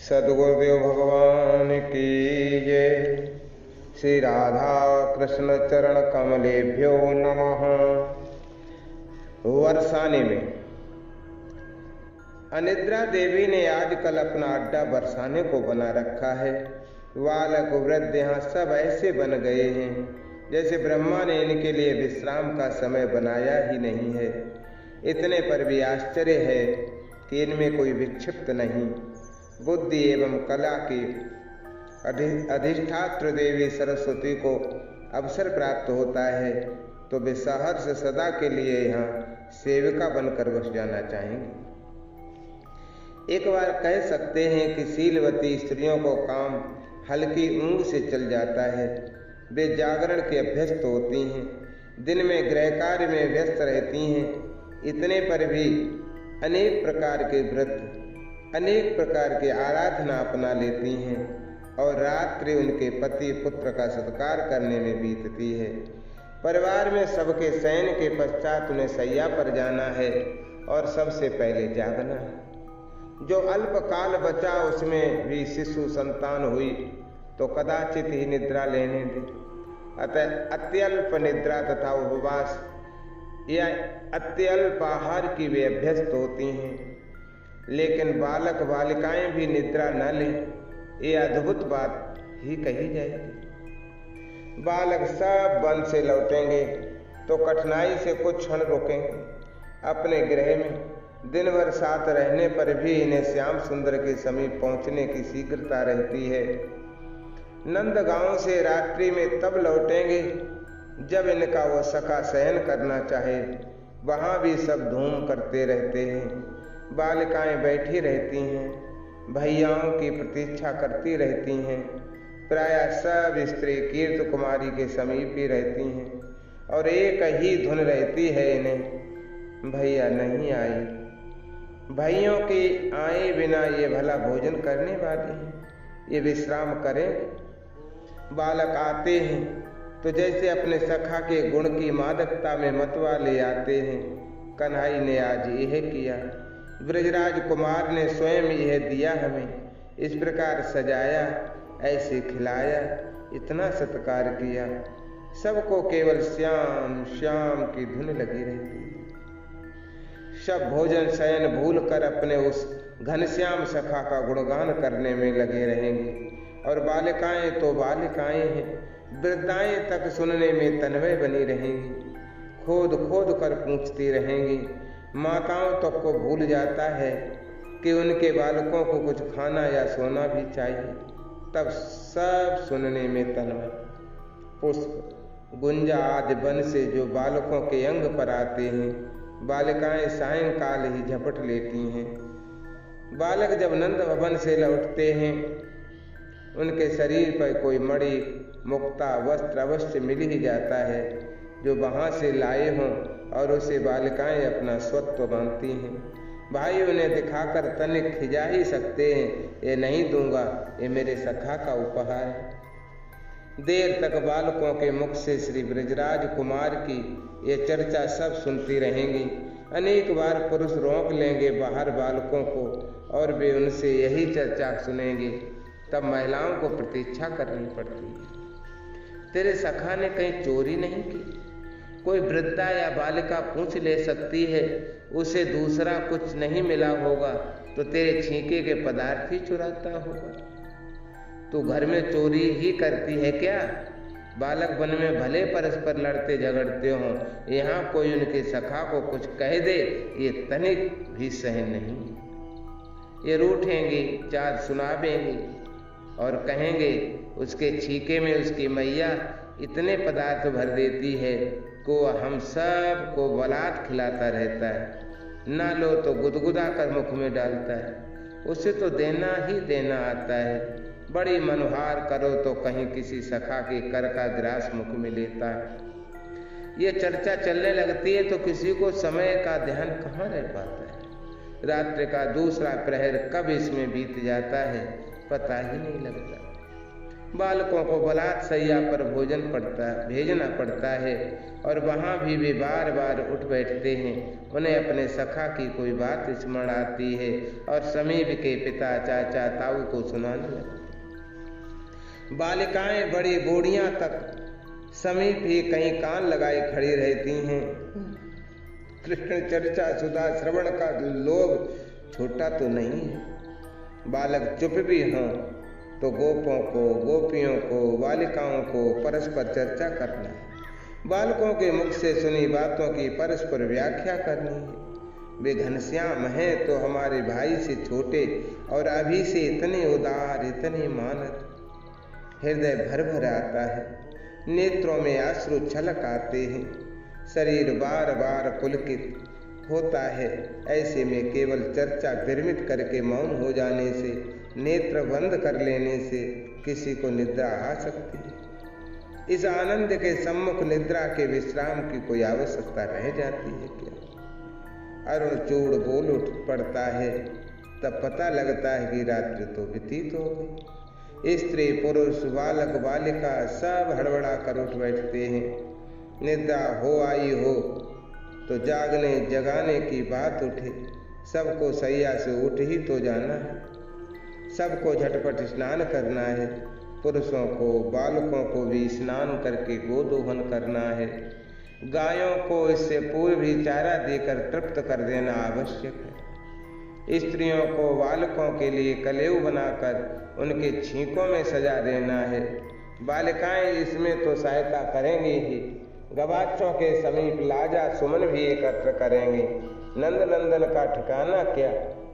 सद्गुरुदेव भगवान की जय। श्री राधा कृष्ण चरण कमलेभ्यो नमः। बरसाने में अनिद्रा देवी ने आजकल अपना अड्डा बरसाने को बना रखा है। बालक वृद्ध यहाँ सब ऐसे बन गए हैं जैसे ब्रह्मा ने इनके लिए विश्राम का समय बनाया ही नहीं है। इतने पर भी आश्चर्य है कि इनमें कोई विक्षिप्त नहीं। बुद्धि एवं कला की अधिष्ठात्र देवी सरस्वती को अवसर प्राप्त होता है तो वे सहर्ष सदा के लिए यहाँ सेविका बनकर बस जाना चाहेंगे। एक बार कह सकते हैं कि शीलवती स्त्रियों को काम हल्की ऊँग से चल जाता है। वे जागरण के अभ्यस्त होती हैं, दिन में गृह कार्य में व्यस्त रहती हैं। इतने पर भी अनेक प्रकार के व्रत, अनेक प्रकार की आराधना अपना लेती हैं और रात्रि उनके पति पुत्र का सत्कार करने में बीतती है। परिवार में सबके शयन के पश्चात उन्हें शैया पर जाना है और सबसे पहले जागना है। जो अल्प काल बचा उसमें भी शिशु संतान हुई तो कदाचित ही निद्रा लेने दे। अतः अत्यल्प निद्रा तथा उपवास या अत्यल्प आहार की वे अभ्यस्त होती हैं। लेकिन बालक बालिकाएं भी निद्रा न लें, ये अद्भुत बात ही कही जाएगी। बालक सब वन से लौटेंगे तो कठिनाई से कुछ क्षण रुकेंगे। अपने गृह में दिन भर साथ रहने पर भी इन्हें श्याम सुंदर के समीप पहुंचने की शीघ्रता रहती है। नंद गांव से रात्रि में तब लौटेंगे जब इनका वो सखा शयन करना चाहे। वहां भी सब धूम करते रहते हैं। बालिकाएं बैठी रहती हैं, भैयाओं की प्रतीक्षा करती रहती हैं। प्रायः सब स्त्री कीर्त कुमारी के समीप ही रहती हैं और एक ही धुन रहती है इन्हें, भैया नहीं आई। भाइयों के आए बिना ये भला भोजन करने वाले हैं, ये विश्राम करें। बालक आते हैं तो जैसे अपने सखा के गुण की मादकता में मतवा ले आते हैं। कन्हई ने आज यह किया, ब्रजराज कुमार ने स्वयं यह दिया हमें, इस प्रकार सजाया, ऐसे खिलाया, इतना सत्कार किया। सबको केवल श्याम श्याम की धुन लगी रहती है। सब भोजन शयन भूल कर अपने उस घनश्याम सखा का गुणगान करने में लगे रहेंगे। और बालिकाएं तो बालिकाएं हैं, वृद्धाएं तक सुनने में तन्मय बनी रहेंगी, खोद खोद कर पूछती रहेंगी। माताओं तक को भूल जाता है कि उनके बालकों को कुछ खाना या सोना भी चाहिए। तब सब सुनने में तन्मय। पुष्प गुंजा आदि वन से जो बालकों के अंग पर आते हैं, बालिकाएं सायंकाल ही झपट लेती हैं। बालक जब नंद भवन से लौटते हैं, उनके शरीर पर कोई मणि मुक्ता वस्त्र अवश्य मिल ही जाता है जो वहाँ से लाए हों, और उसे बालिकाएं अपना स्वत्व मानती हैं। भाई उन्हें दिखाकर तनिक खिजा ही सकते हैं, ये नहीं दूंगा, ये मेरे सखा का उपहार है। देर तक बालकों के मुख से श्री ब्रजराज कुमार की ये चर्चा सब सुनती रहेंगी। अनेक बार पुरुष रोक लेंगे बाहर बालकों को और वे उनसे यही चर्चा सुनेंगे। तब महिलाओं को प्रतीक्षा करनी पड़ती है। तेरे सखा ने कहीं चोरी नहीं की? कोई वृद्धा या बालिका पूछ ले सकती है, उसे दूसरा कुछ नहीं मिला होगा तो तेरे छींके के पदार्थ ही चुराता होगा। तू घर में चोरी ही करती है क्या? बालक वन में भले परस्पर लड़ते झगड़ते हों, यहाँ कोई उनके सखा को कुछ कह दे, ये तनिक भी सहन नहीं। ये रूठेंगी, चार सुनावेंगी और कहेंगे उसके छीके में उसकी मैया इतने पदार्थ भर देती है को हम सब को बलात् खिलाता रहता है। ना लो तो गुदगुदा कर मुख में डालता है, उसे तो देना ही देना आता है। बड़ी मनुहार करो तो कहीं किसी सखा के कर का ग्रास मुख में लेता है। ये चर्चा चलने लगती है तो किसी को समय का ध्यान कहाँ रह पाता है। रात्रि का दूसरा प्रहर कब इसमें बीत जाता है पता ही नहीं लगता। बालकों को बलात् शैया पर भेजना पड़ता है और वहाँ भी वे बार बार उठ बैठते हैं। उन्हें अपने सखा की कोई बात स्मरण आती है और समीप के पिता चाचा ताऊ को सुनाने लगते। बालिकाएं बड़ी बूढ़ियां तक समीप ही कहीं कान लगाए खड़ी रहती हैं। कृष्ण चर्चा सुधा श्रवण का लोभ छोटा तो नहीं है। बालक चुप भी हों तो गोपों को, गोपियों को, बालिकाओं को परस्पर चर्चा करना है। बालकों के मुख से सुनी बातों की परस्पर व्याख्या करनी है। वे घनश्याम हैं तो हमारे भाई से छोटे और अभी से इतने उदार, इतने मानद। हृदय भर भर आता है, नेत्रों में अश्रु छलक आते हैं, शरीर बार बार पुलकित होता है। ऐसे में केवल चर्चा विरमित करके मौन हो जाने से, नेत्र बंद कर लेने से किसी को निद्रा आ सकती है। इस आनंद के सम्मुख निद्रा के विश्राम की कोई आवश्यकता रह जाती है क्या? अरुण चूड़ बोल उठ पड़ता है, तब पता लगता है कि रात्रि तो व्यतीत हो गई। स्त्री पुरुष बालक बालिका सब हड़बड़ा कर उठ बैठते हैं। निद्रा हो आई हो तो जागने जगाने की बात उठे। सबको सैया से उठ ही तो जाना है, सबको झटपट स्नान करना है। पुरुषों को बालकों को भी स्नान करके गोदोहन करना है। गायों को इससे पूर्व भी चारा देकर तृप्त कर देना आवश्यक है। स्त्रियों को बालकों के लिए कलेव बनाकर उनके छींकों में सजा देना है। बालिकाएं इसमें तो सहायता करेंगी ही, गवाक्षों के समीप लाजा सुमन भी एकत्र करेंगे। नंदनंदन का ठिकाना क्या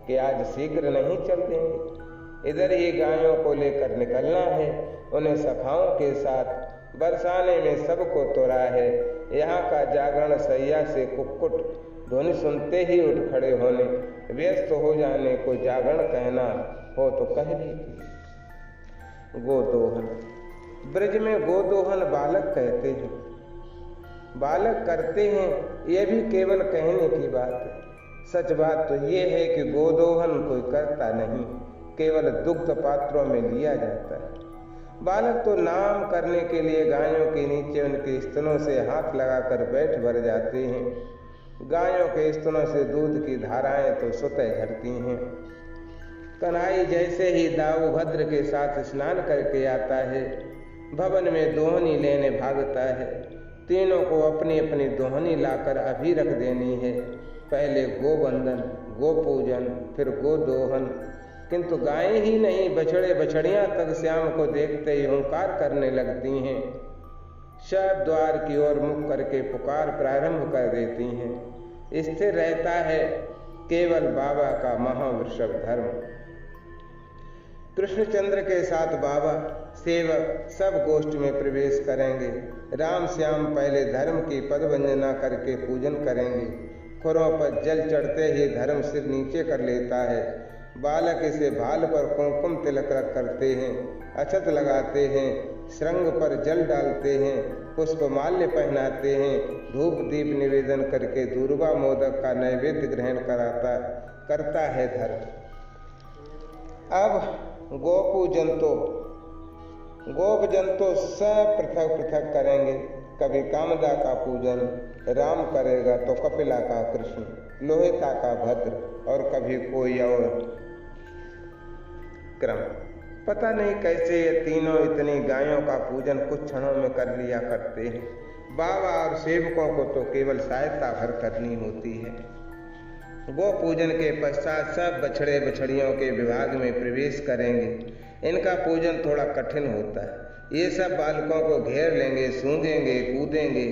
कि आज शीघ्र नहीं चल देंगे। इधर ही गायों को लेकर निकलना है। उन्हें सखाओं के साथ बरसाने में सबको तोड़ा है। यहाँ का जागरण सैया से कुक्कुट ध्वनि सुनते ही उठ खड़े होने, व्यस्त हो जाने को जागरण कहना हो तो कह दीजिए। गोदोहन, ब्रज में गोदोहन बालक कहते हैं, बालक करते हैं, यह भी केवल कहने की बात है। सच बात तो ये है कि गोदोहन कोई करता नहीं, केवल दुग्ध पात्रों में लिया जाता है। बालक तो नाम करने के लिए गायों के नीचे उनके स्तनों से हाथ लगाकर बैठ भर जाते हैं। गायों के स्तनों से दूध की धाराएं तो स्वतः झरती हैं। कन्हई जैसे ही दाऊ भद्र के साथ स्नान करके आता है, भवन में दोहनी लेने भागता है। तीनों को अपनी अपनी दोहनी लाकर अभी रख देनी है। पहले गोवंदन, गोपूजन, फिर गोदोहन। किंतु गायें ही नहीं, बछड़े बछड़ियां तक श्याम को देखते ही हुंकार करने लगती हैं। शव द्वार की ओर मुख करके पुकार प्रारंभ कर देती हैं। स्थिर रहता है केवल बाबा का महावृषभ धर्म। कृष्णचंद्र के साथ बाबा सेवक सब गोष्ठ में प्रवेश करेंगे। राम श्याम पहले धर्म की पदवंदना करके पूजन करेंगे। खुरों पर जल चढ़ते ही धर्म सिर नीचे कर लेता है। बालक इसे भाल पर कुमकुम तिलक करते हैं, अक्षत लगाते हैं, श्रृंग पर जल डालते हैं, पुष्पमाल्य पहनाते हैं, धूप दीप निवेदन करके दूर्वा मोदक का नैवेद्य ग्रहण करता है धर्म। अब गोप जंतु सब पृथक पृथक करेंगे। कभी कामदा का पूजन राम करेगा तो कपिला का कृष्ण, लोहिता का भद्र और कभी कोई और क्रम। पता नहीं कैसे ये तीनों इतनी गायों का पूजन कुछ क्षणों में कर लिया करते हैं। बाबा और सेवकों को तो केवल सहायता भर करनी होती है। गो पूजन के पश्चात सब बछड़े बछड़ियों के विभाग में प्रवेश करेंगे। इनका पूजन थोड़ा कठिन होता है। ये सब बालकों को घेर लेंगे, सूंघेंगे, कूदेंगे।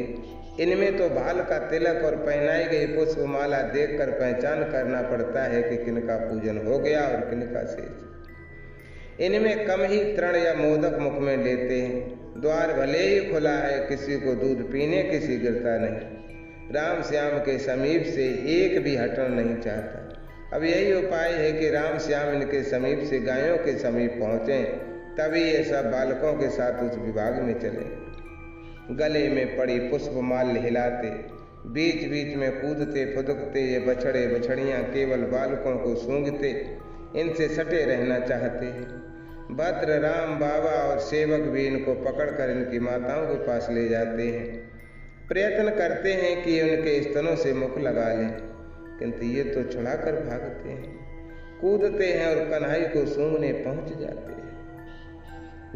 इनमें तो बाल का तिलक और पहनाई गई पुष्पमाला देखकर पहचान करना पड़ता है कि किनका पूजन हो गया और किनका शेष। इनमें कम ही तृण या मोदक मुख में लेते हैं। द्वार भले ही खुला है, किसी को दूध पीने किसी गिरता नहीं। राम श्याम के समीप से एक भी हटना नहीं चाहता। अब यही उपाय है कि राम श्याम इनके समीप से गायों के समीप पहुँचें, तभी ये सब बालकों के साथ उस विभाग में चले। गले में पड़ी पुष्पमाल्य हिलाते, बीच बीच में कूदते फुदकते ये बछड़े बछड़ियाँ केवल बालकों को सूंघते, इनसे सटे रहना चाहते हैं। भद्र, राम बाबा और सेवक भी इनको पकड़कर इनकी माताओं के पास ले जाते हैं। प्रयत्न करते हैं कि उनके स्तनों से मुख लगा लें, किंतु ये तो छुड़ाकर भागते हैं, कूदते हैं और कन्हई को सूंघने पहुंच जाते हैं।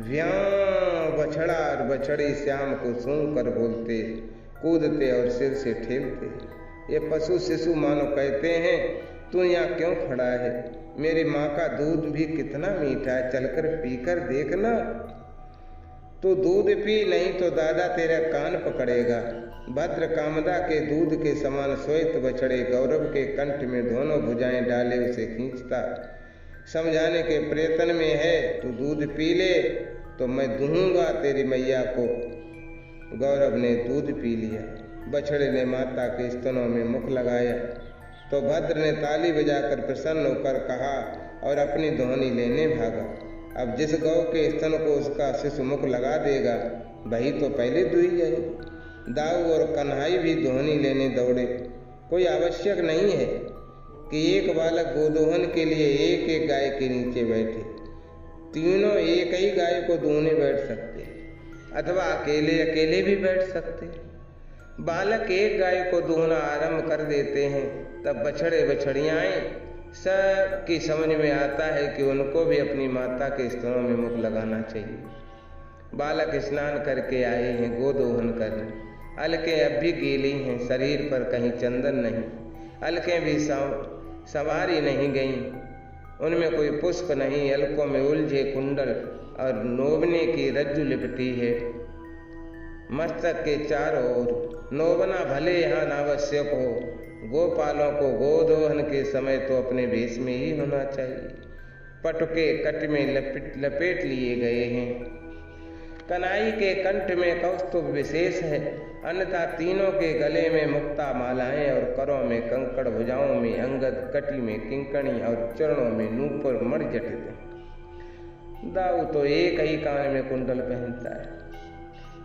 व्यां बछड़ा और बछड़ी श्याम को सूंघ कर बोलते, कूदते और सिर से ठेलते। ये पशु शिशु मानो कहते हैं, तू यहाँ क्यों खड़ा है? मेरी माँ का दूध भी कितना मीठा है, चलकर पीकर देखना। तो दूध पी, नहीं तो दादा तेरा कान पकड़ेगा। भद्र कामदा के दूध के समान श्वेत बछड़े गौरव के कंठ में दोनों भुजाएं डाले उसे खींचता, समझाने के प्रयत्न में है, तू दूध पी ले तो मैं दूंगा तेरी मैया को। गौरव ने दूध पी लिया। बछड़े ने माता के स्तनों में मुख लगाया तो भद्र ने ताली बजाकर प्रसन्न होकर कहा और अपनी दोहनी लेने भागा। अब जिस गौ के स्तन को उसका शिशु मुख लगा देगा वही तो पहले दुही जाएगी। दाऊ और कन्हई भी दोहनी लेने दौड़े। कोई आवश्यक नहीं है कि एक बालक गोदोहन के लिए एक एक गाय के नीचे बैठे, तीनों एक ही गाय को दूहने बैठ सकते, अथवा अकेले अकेले भी बैठ सकते। बालक एक गाय को दूहना आरंभ कर देते हैं, तब बछड़े बछड़ियाएं सब की समझ में आता है कि उनको भी अपनी माता के स्तनों में मुख लगाना चाहिए। बालक स्नान करके आए हैं गोदोहन करने, अलकें अब भी गीली हैं, शरीर पर कहीं चंदन नहीं, अलकें भी संवारी नहीं गईं, उनमें कोई पुष्प नहीं, अलकों में उलझे कुंडल और नोबने की रज्जु लिपटी है मस्तक के चारों ओर। नोबना भले यहाँ नावश्यक हो, गोपालों को गोदोहन के समय तो अपने भेष में ही होना चाहिए। पटुके कट में लपेट लिए गए हैं। कनाई के कंठ में कौस्तुभ विशेष है, अन्यथा तीनों के गले में मुक्ता मालाएं और करों में कंकड़, भुजाओं में अंगद, कटी में किंकणी और चरणों में नूपुर मणिजटित है। दाऊ तो एक ही कान में कुंडल पहनता है।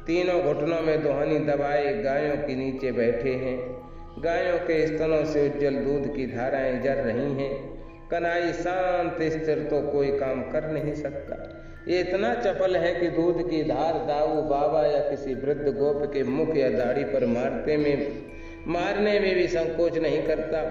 तीनों घुटनों में दोहनी दबाए गायों के नीचे बैठे हैं। गायों के स्तनों से उज्जवल दूध की धाराएं जर रही हैं। कनाई शांत स्थिर तो कोई काम कर नहीं सकता। ये इतना चपल है कि दूध की धार दाऊ बाबा या किसी वृद्ध गोप के मुख या दाढ़ी पर मारने में भी संकोच नहीं करता।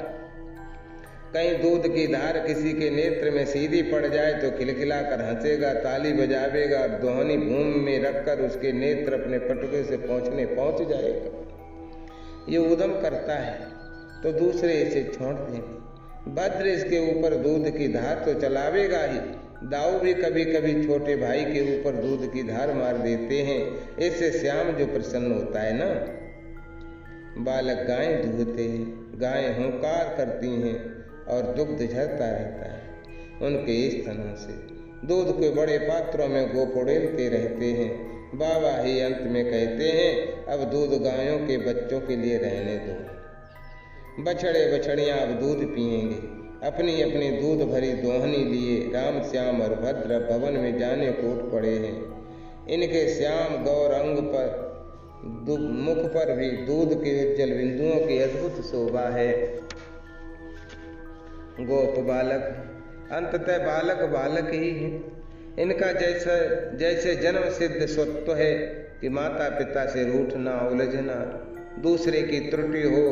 कहीं दूध की धार किसी के नेत्र में सीधी पड़ जाए तो खिलखिलाकर हंसेगा, ताली बजावेगा और दोहनी भूमि में रखकर उसके नेत्र अपने पटुके से पहुंच जाएगा। ये उद्यम करता है तो दूसरे इसे छोड़ देंगे। भद्र इसके ऊपर दूध की धार तो चलावेगा ही। दाऊ भी कभी कभी छोटे भाई के ऊपर दूध की धार मार देते हैं, इससे श्याम जो प्रसन्न होता है ना। बालक गायें दूहते हैं, गायें हुंकार करती हैं और दुग्ध झरता रहता है उनके स्तनों से। दूध के बड़े पात्रों में गोप उड़ेलते रहते हैं। बाबा ही अंत में कहते हैं, अब दूध गायों के बच्चों के लिए रहने दो। बछड़े बछड़ियां अब दूध पिएंगे। अपनी अपनी दूध भरी दोहनी लिए राम श्याम और भद्र भवन में जाने को उठ पड़े हैं। इनके श्याम गौर अंग पर मुख पर भी दूध के उज्जवल बिंदुओं की अद्भुत शोभा है। गोप बालक, अंततः बालक बालक ही है। इनका जैसे जन्म सिद्ध स्वत्व है कि माता पिता से रूठना, उलझना, दूसरे की त्रुटि हो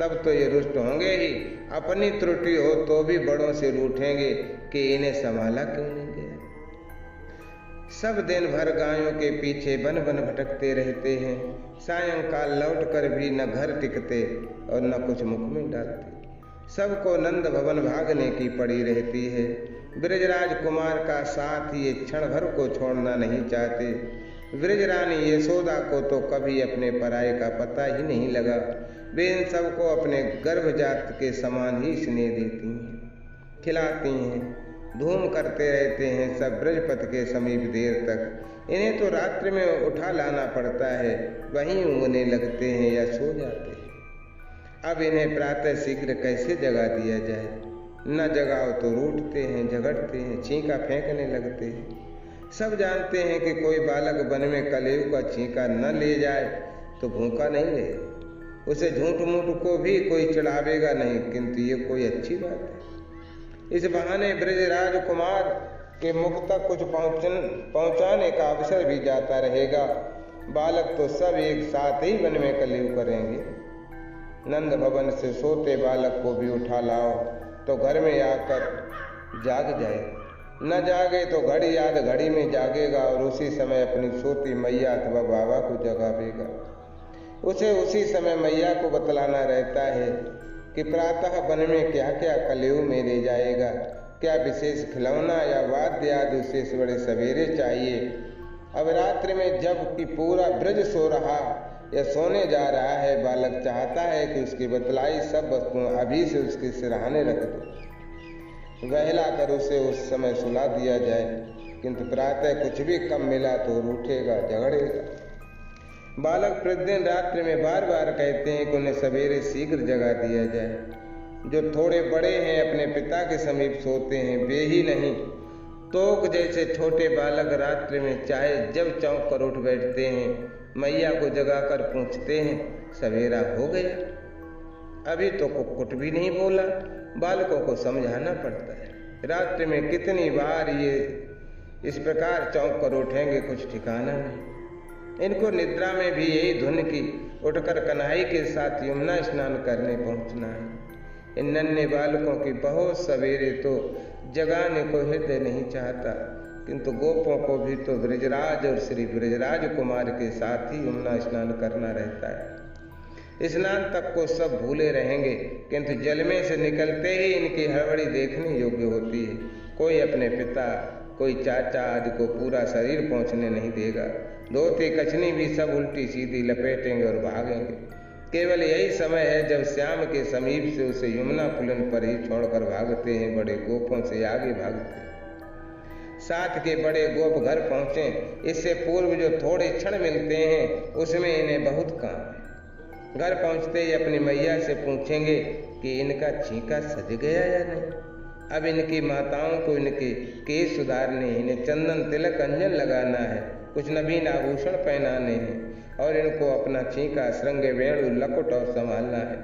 तब तो ये रुष्ट होंगे ही, अपनी त्रुटि हो तो भी बड़ों से रूठेंगे कि इन्हें संभाला क्यों नहीं गया। सब दिन भर गायों के पीछे बन बन भटकते रहते हैं। सायंकाल लौटकर भी न घर टिकते और न कुछ मुख में डालते। सबको नंद भवन भागने की पड़ी रहती है। ब्रजराज कुमार का साथ ये क्षण भर को छोड़ना नहीं चाहते। ब्रजरानी यशोदा को तो कभी अपने पराये का पता ही नहीं लगा। वे इन सबको अपने गर्भजात के समान ही स्नेह देती हैं, खिलाती हैं, धूम करते रहते हैं सब ब्रजपथ के समीप देर तक। इन्हें तो रात्रि में उठा लाना पड़ता है, वहीं ऊँघने लगते हैं या सो जाते हैं। अब इन्हें प्रातः शीघ्र कैसे जगा दिया जाए? न जगाओ तो रूठते हैं, झगड़ते हैं, छींका फेंकने लगते हैं। सब जानते हैं कि कोई बालक वन में कलेव का छींका न ले जाए तो भूखा नहीं रहे। उसे झूठ मूठ को भी कोई चढ़ावेगा नहीं, किंतु ये कोई अच्छी बात है। इस बहाने ब्रजराज कुमार कि मुख तक कुछ पहुंचाने का अवसर भी जाता रहेगा। बालक तो सब एक साथ ही वन में कलयुग करेंगे। नंद भवन से सोते बालक को भी उठा लाओ तो घर में आकर जाग जाए, न जागे तो घड़ी याद घड़ी में जागेगा और उसी समय अपनी सोती मैया अथवा बाबा को जगावेगा। उसे उसी समय मैया को बतलाना रहता है कि प्रातः वन में क्या क्या कलयुग में ले जाएगा, क्या विशेष खिलौना या वाद्य आदि उसे बड़े सवेरे चाहिए। अब रात्रि में जब कि पूरा ब्रज सो रहा या सोने जा रहा है, बालक चाहता है कि उसकी बतलाई सब वस्तुएं अभी से उसके सिरहाने रख दो, बहला कर उसे उस समय सुला दिया जाए। किंतु प्रातः कुछ भी कम मिला तो रूठेगा, झगड़ेगा। बालक प्रतिदिन रात्रि में बार बार कहते हैं कि उन्हें सवेरे शीघ्र जगा दिया जाए। जो थोड़े बड़े हैं अपने पिता के समीप सोते हैं, वे ही नहीं तोक जैसे छोटे बालक रात्रि में चाहे जब चौंक कर उठ बैठते हैं, मैया को जगाकर पूछते हैं सवेरा हो गया, अभी तो कुक्कुट भी नहीं बोला। बालकों को समझाना पड़ता है। रात्रि में कितनी बार ये इस प्रकार चौंक कर उठेंगे, कुछ ठिकाना नहीं। इनको निद्रा में भी यही धुन की उठकर कन्हई के साथ यमुना स्नान करने पहुंचना है। इन नन्हे बालकों की बहुत सवेरे तो जगाने को हृदय नहीं चाहता, किंतु गोपों को भी तो ब्रजराज और श्री ब्रजराज कुमार के साथ ही यमुना स्नान करना रहता है। स्नान तक को सब भूले रहेंगे, किंतु जल में से निकलते ही इनकी हड़बड़ी देखने योग्य होती है। कोई अपने पिता, कोई चाचा आदि को पूरा शरीर पहुँचने नहीं देगा। धोती कछनी भी सब उल्टी सीधी लपेटेंगे और भागेंगे। केवल यही समय है जब श्याम के समीप से उसे यमुना पुलन पर ही छोड़कर भागते हैं, बड़े गोपों से आगे भागते हैं। साथ के बड़े गोप घर पहुँचे, इससे पूर्व जो थोड़े क्षण मिलते हैं उसमें इन्हें बहुत काम है। घर पहुँचते ही अपनी मैया से पूछेंगे कि इनका छींका सज गया या नहीं। अब इनकी माताओं को इनके केस सुधारने, इन्हें चंदन तिलक अंजन लगाना है, कुछ नवीन आभूषण पहनाने हैं और इनको अपना छींका, श्रृंग, वेणु, लकुट और संभालना है।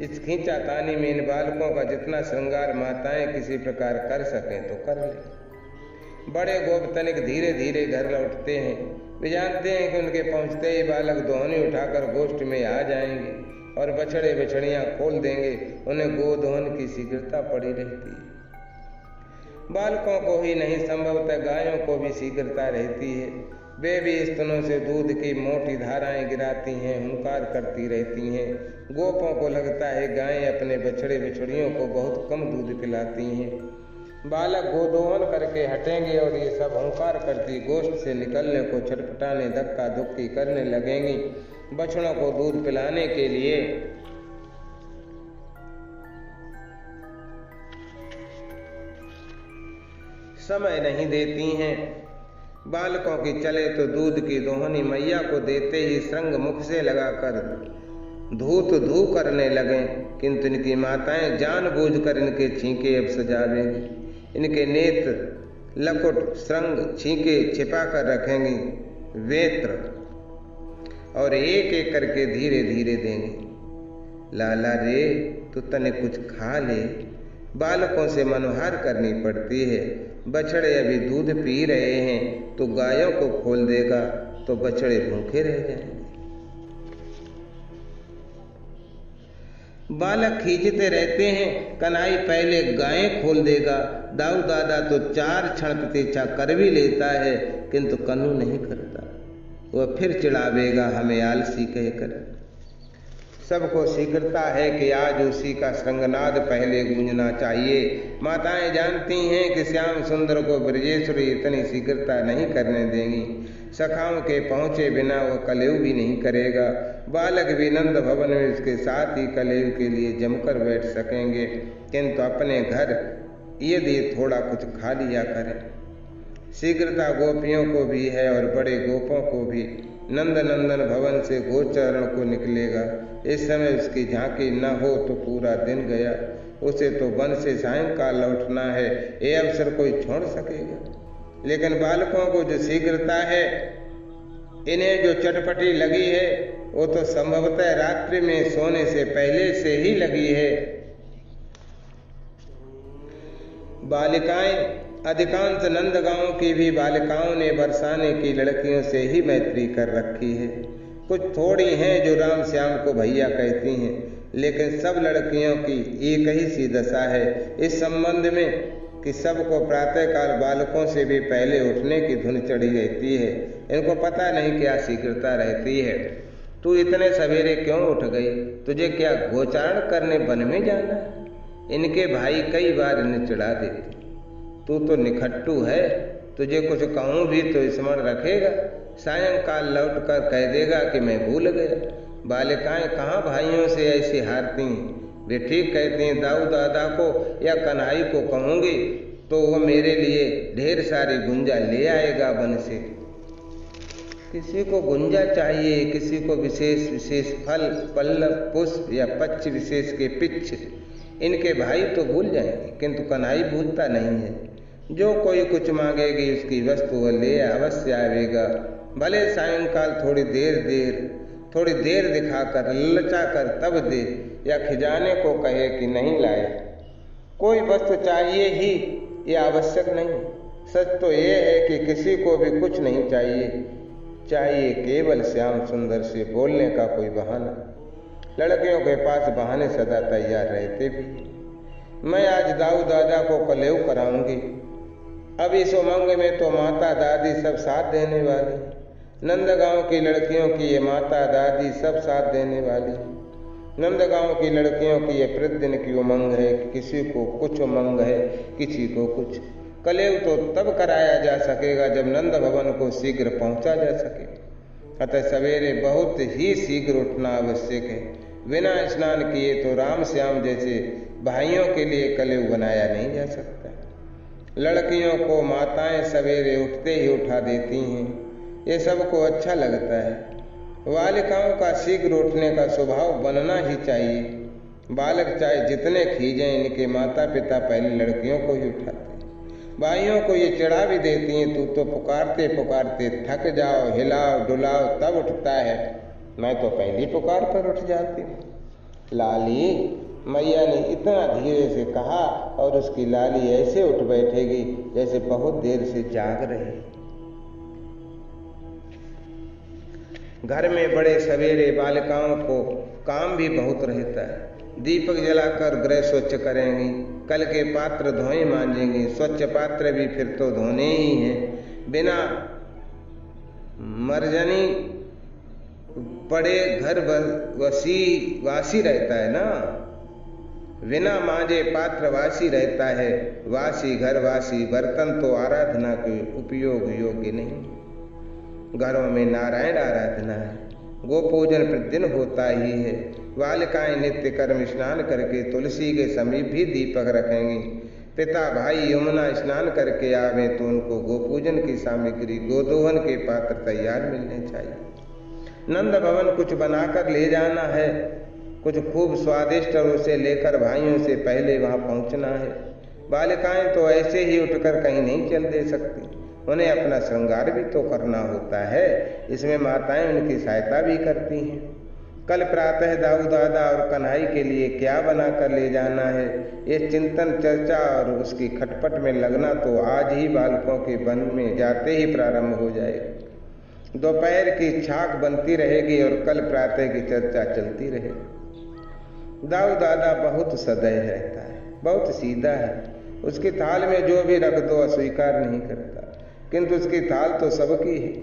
इस खींचातानी में इन बालकों का जितना श्रृंगार माताएं किसी प्रकार कर सकें तो कर लें। बड़े गोप तनिक धीरे धीरे घर लौटते हैं। वे जानते हैं कि उनके पहुंचते ही बालक दोहनी उठाकर गोष्ठ में आ जाएंगे और बछड़े बछड़ियां खोल देंगे। उन्हें गोदोहन की शीघ्रता पड़ी रहती है। बालकों को ही नहीं, संभवतः गायों को भी शीघ्रता रहती है। वे भी स्तनों से दूध की मोटी धाराएं गिराती हैं, हुंकार करती रहती हैं। गोपों को लगता है गायें अपने बछड़े बछड़ियों को बहुत कम दूध पिलाती हैं। बालक गोदोहन करके हटेंगे और ये सब हुंकार करती गोष्ठ से निकलने को छटपटाने, धक्का धुक्की करने लगेंगी बछड़ों को दूध पिलाने के लिए। समय नहीं देती हैं। बालकों की चले तो दूध की दोहनी मैया को देते ही श्रृंग मुख से लगाकर धूत धू करने लगें, किंतु इनकी माताएं जानबूझकर इनके छींके अब सजावेंगी। इनके नेत्र, लकुट, श्रृंग, छींके छिपा कर रखेंगी, वेत्र, और एक एक करके धीरे धीरे देंगे। लाला रे तू तने कुछ खा ले। बालकों से मनोहार करनी पड़ती है। बछड़े अभी दूध पी रहे हैं तो गायों को खोल देगा तो बछड़े भूखे रह जाएंगे। बालक खींचते रहते हैं, कन्हई पहले गायें खोल देगा। दाऊ दादा तो 4 क्षण प्रतीक्षा कर भी लेता है, किंतु कन्नू नहीं करता। वह फिर चिढ़ावेगा हमें आलसी कहकर। सबको शीघ्रता है कि आज उसी का श्रृंगनाद पहले गूंजना चाहिए। माताएं जानती हैं कि श्याम सुंदर को ब्रजेश्वरी इतनी शीघ्रता नहीं करने देंगी। सखाओं के पहुँचे बिना वह कलयुग भी नहीं करेगा। बालक भी नंद भवन में उसके साथ ही कलयुग के लिए जमकर बैठ सकेंगे, किंतु अपने घर यदि थोड़ा कुछ खा लिया करें। शीघ्रता गोपियों को भी है और बड़े गोपों को भी। नंद नंदन भवन से गोचरण को निकलेगा। इस समय उसकी झांकी न हो तो पूरा दिन गया। उसे तो वन से सायंकाल लौटना है, ये अवसर कोई छोड़ सकेगा। लेकिन बालकों को जो शीघ्रता है, इन्हें जो चटपटी लगी है, वो तो संभवतः रात्रि में सोने से पहले से ही लगी है। बालिकाएं अधिकांश नंदगांव की भी बालिकाओं ने बरसाने की लड़कियों से ही मैत्री कर रखी है। कुछ थोड़ी हैं जो राम श्याम को भैया कहती हैं, लेकिन सब लड़कियों की एक ही सी दशा है इस संबंध में कि सबको प्रातःकाल बालकों से भी पहले उठने की धुन चढ़ी रहती है। इनको पता नहीं क्या शीघ्रता रहती है। तू इतने सवेरे क्यों उठ गई? तुझे क्या गोचारण करने वन में जाना है? इनके भाई कई बार इन्हें चिढ़ा देते। तू तो निखट्टू है, तुझे कुछ कहूँ भी तो स्मरण रखेगा, सायंकाल लौट कर कह देगा कि मैं भूल गया। बालिकाएं कहाँ भाइयों से ऐसी हारती हैं। वे ठीक कहती हैं, दाऊ दादा को या कन्हई को कहूँगी तो वो मेरे लिए ढेर सारी गुंजा ले आएगा वन से। किसी को गुंजा चाहिए, किसी को विशेष विशेष फल, पल्लव, पुष्प या पक्ष विशेष के पिच्छ। इनके भाई तो भूल जाएंगे, किंतु कन्हई भूलता नहीं है। जो कोई कुछ मांगेगी उसकी वस्तु वो ले अवश्य आवेगा, भले सायंकाल थोड़ी देर दिखाकर ललचा कर तब दे, या खिजाने को कहे कि नहीं लाए। कोई वस्तु चाहिए ही ये आवश्यक नहीं। सच तो ये है कि किसी को भी कुछ नहीं चाहिए केवल श्याम सुंदर से बोलने का कोई बहाना। लड़कियों के पास बहाने सदा तैयार रहते भी। मैं आज दाऊ दादा को कलेव कराऊंगी। अब इस उमंग में तो माता दादी सब साथ देने वाली। नंदगांव की लड़कियों की ये माता दादी सब साथ देने वाली। नंदगांव की लड़कियों की ये प्रतिदिन की उमंग है। किसी को कुछ उमंग है, किसी को कुछ। कलेव तो तब कराया जा सकेगा जब नंद भवन को शीघ्र पहुंचा जा सके। अतः सवेरे बहुत ही शीघ्र उठना आवश्यक है। बिना स्नान किए तो राम श्याम जैसे भाइयों के लिए कलेव बनाया नहीं जा सकता। लड़कियों को माताएं सवेरे उठते ही उठा देती हैं, ये सबको अच्छा लगता है। बालिकाओं का शीघ्र उठने का स्वभाव बनना ही चाहिए। बालक चाहे जितने खींचें, इनके माता पिता पहले लड़कियों को ही उठाते। भाइयों को ये चिढ़ा भी देती हैं, तू तो पुकारते पुकारते थक जाओ, हिलाओ डुलाओ तब उठता है। मैं तो पहली पुकार पर उठ जाती हूँ। लाली, मैया ने इतना धीरे से कहा और उसकी लाली ऐसे उठ बैठेगी जैसे बहुत देर से जाग रही। घर में बड़े सवेरे बालिकाओं को काम भी बहुत रहता है। दीपक जलाकर गृह स्वच्छ करेंगी, कल के पात्र धोए मांजेंगी। स्वच्छ पात्र भी फिर तो धोने ही हैं। बिना मर्जनी पड़े घर वासी रहता है ना। बिना मांजे पात्र वासी रहता है। वासी घर वासी बर्तन तो आराधना के उपयोग योग्य नहीं। घरों में नारायण आराधना है। गोपूजन प्रतिदिन होता ही है। बालिकाएं नित्य कर्म स्नान करके तुलसी के समीप भी दीपक रखेंगी। पिता भाई यमुना स्नान करके आवे तो उनको गोपूजन की सामग्री, गोदोहन के पात्र तैयार मिलने चाहिए। नंद भवन कुछ बनाकर ले जाना है, कुछ खूब स्वादिष्ट, और उसे लेकर भाइयों से पहले वहां पहुंचना है। बालिकाएं तो ऐसे ही उठकर कहीं नहीं चल दे सकती, उन्हें अपना श्रृंगार भी तो करना होता है। इसमें माताएं उनकी सहायता भी करती हैं। कल प्रातः दाऊ दादा और कन्हई के लिए क्या बनाकर ले जाना है, ये चिंतन चर्चा और उसकी खटपट में लगना तो आज ही बालकों के वन में जाते ही प्रारंभ हो जाएगा। दोपहर की छाक बनती रहेगी और कल प्रातः की चर्चा चलती रहेगी। दाऊ दादा बहुत सदैव रहता है, बहुत सीधा है। उसकी थाल में जो भी रख दो अस्वीकार नहीं करता, किंतु उसकी थाल तो सबकी है।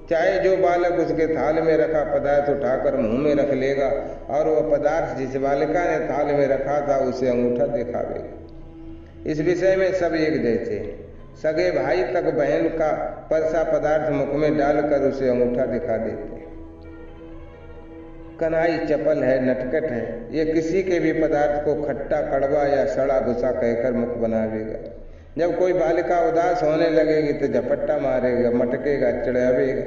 चाहे जो बालक उसके थाल में रखा पदार्थ उठाकर मुंह में रख लेगा और वह पदार्थ जिस बालिका ने थाल में रखा था उसे अंगूठा दिखावेगा। इस विषय में सब एक जैसे। सगे भाई तक बहन का परसा पदार्थ मुख में डालकर उसे अंगूठा दिखा देते। कन्हई चपल है, नटखट है, ये किसी के भी पदार्थ को खट्टा, कड़वा या सड़ा भूसा कहकर मुख बनावेगा। जब कोई बालिका उदास होने लगेगी तो झपट्टा मारेगा, मटकेगा, चिढ़ावेगा।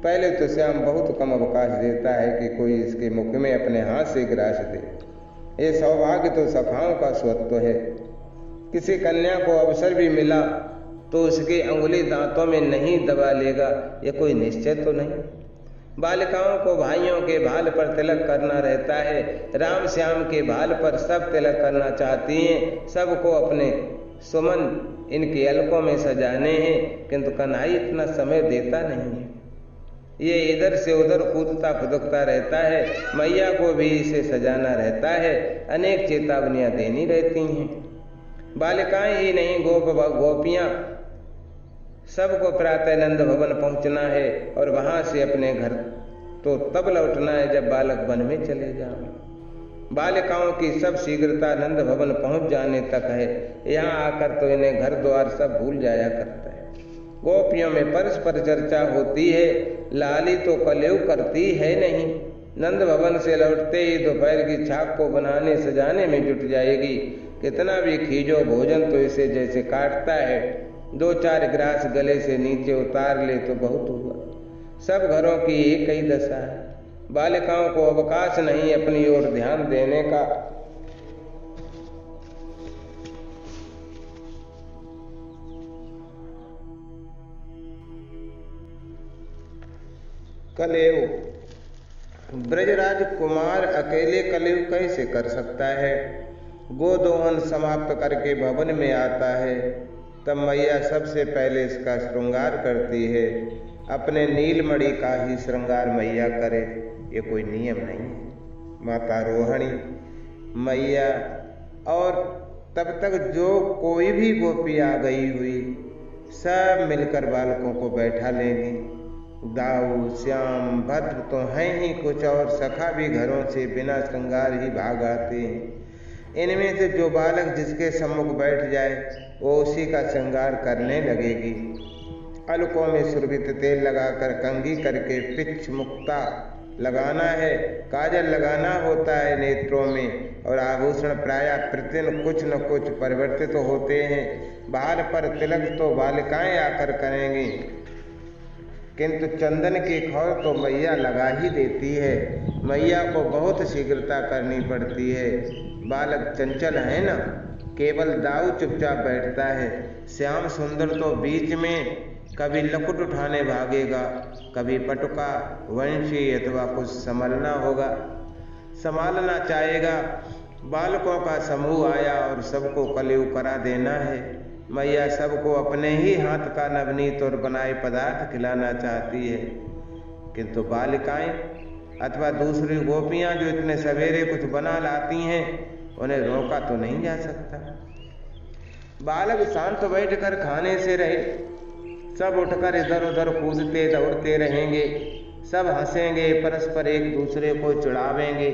पहले तो श्याम बहुत कम अवकाश देता है कि कोई इसके मुख में अपने हाथ से ग्रास दे। ये सौभाग्य तो सखाओं का स्वत्व है। किसी कन्या को अवसर भी मिला तो उसके अंगुली दांतों में नहीं दबा लेगा, ये कोई निश्चय तो नहीं। बालिकाओं को भाइयों के भाल पर तिलक करना रहता है। राम श्याम के भाल पर सब तिलक करना चाहती हैं। सबको अपने सुमन इनकी अलकों में सजाने हैं, किंतु कन्हई इतना समय देता नहीं है। ये इधर से उधर कूदता फुदकता रहता है, मैया को भी इसे सजाना रहता है, अनेक चेतावनियां देनी रहती हैं। बालिकाएं ही नहीं, गोपियां सबको प्रातः नंद भवन पहुंचना है और वहां से अपने घर तो तब लौटना है जब बालक वन में चले जाओ। बालिकाओं की सब शीघ्रता नंद भवन पहुंच जाने तक है, यहाँ आकर तो इन्हें घर द्वार सब भूल जाया करता है। गोपियों में परस्पर चर्चा होती है, लाली तो कलेव करती है नहीं। नंद भवन से लौटते ही दोपहर की छाप को बनाने सजाने में जुट जाएगी। कितना भी खींचो भोजन तो इसे जैसे काटता है, 2-4 ग्रास गले से नीचे उतार ले तो बहुत हुआ। सब घरों की एक ही दशा है। बालिकाओं को अवकाश नहीं अपनी ओर ध्यान देने का। कलेव, ब्रजराज कुमार अकेले कलेव कैसे कर सकता है? गोदोहन समाप्त करके भवन में आता है, तब मैया सबसे पहले इसका श्रृंगार करती है। अपने नीलमणि का ही श्रृंगार मैया करे, ये कोई नियम नहीं है। माता रोहिणी, मैया और तब तक जो कोई भी गोपी आ गई हुई सब मिलकर बालकों को बैठा लेंगी। दाऊ, श्याम, भद्र तो हैं ही कुछ, और सखा भी घरों से बिना श्रृंगार ही भाग आते हैं। इनमें से जो बालक जिसके सम्मुख बैठ जाए वो उसी का श्रृंगार करने लगेगी। अलकों में सुरभित तेल लगाकर कंघी करके पिछ मुक्ता लगाना है, काजल लगाना होता है नेत्रों में, और आभूषण प्रायः प्रतिदिन कुछ न कुछ परिवर्तित होते हैं। बाल पर तिलक तो बालिकाएं आकर करेंगी, किंतु चंदन की खौर तो मैया लगा ही देती है। मैया को बहुत शीघ्रता करनी पड़ती है। बालक चंचल है ना, केवल दाऊ चुपचाप बैठता है। श्याम सुंदर तो बीच में कभी लकुट उठाने भागेगा, कभी पटुका, वंशी अथवा कुछ संभालना होगा, संभालना चाहेगा। बालकों का समूह आया और सबको कलेव करा देना है। मैया सबको अपने ही हाथ का नवनीत और बनाए पदार्थ खिलाना चाहती है, किंतु बालिकाएं अथवा दूसरी गोपियां जो इतने सवेरे कुछ बना लाती हैं, उन्हें रोका तो नहीं जा सकता। बालक शांत बैठकर खाने से रहे, सब उठकर इधर उधर कूदते दौड़ते रहेंगे, सब हंसेंगे, परस्पर एक दूसरे को चिढ़ावेंगे।